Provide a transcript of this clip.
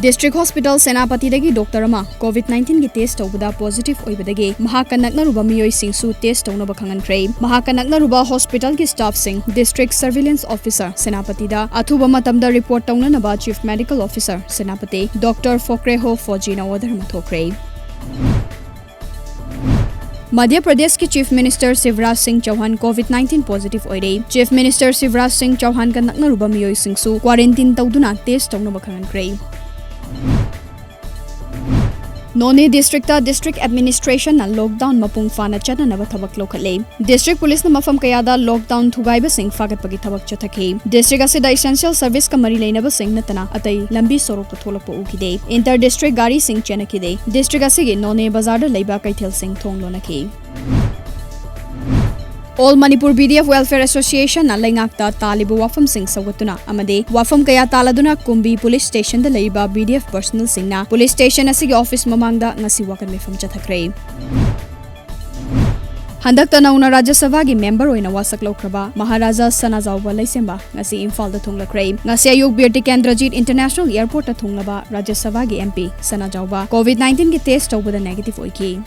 District Hospital Senapati dagi Dr. Ama COVID-19 ki test tawbada positive oibadagi mahaka naknaruba miyoi singsu test tawna bakhangankrei mahaka naknaruba hospital ki staff sing District Surveillance Officer Senapati da athuba matamda report tawna naba Chief Medical Officer Senapati Dr. Fokreho Fojina order mathokre Madhya Pradesh के Chief Minister Shivraj Singh Chauhan COVID-19 positive oire Chief Minister Shivraj Singh Chauhan ka naknaruba miyoi singsu quarantine tawduna test tawna bakhangankrei None District District Administration na lockdown mapung fana chana na bathabak lokhale District Police na mafam kayada lockdown thugaiba sing fagat pagi thabak chathake District asida essential service ka mari leinaba sing natana atai lambi sorok ta tholakpa ukide Inter District gari sing chenakide District asige None bazar da leiba kaithel sing thonglonake All Manipur BDF Welfare Association na laingakta talibu wafam sing sawatuna amade wafam kaya taladuna Kumbi Police Station da leiba BDF personnel sing na Police Station asigi office mamangda ngasi wakan mefam chathakre Handakta nauna Rajya Sabha gi member oina wasak lokraba Maharaja Sanajawba Laisemba ngasi Imphal da thunglakre ngasi ayuk Birti Kendrajit International Airport ta thunglaba Rajya Sabha gi MP Sanajawba COVID-19 ki test tawbada negative oiki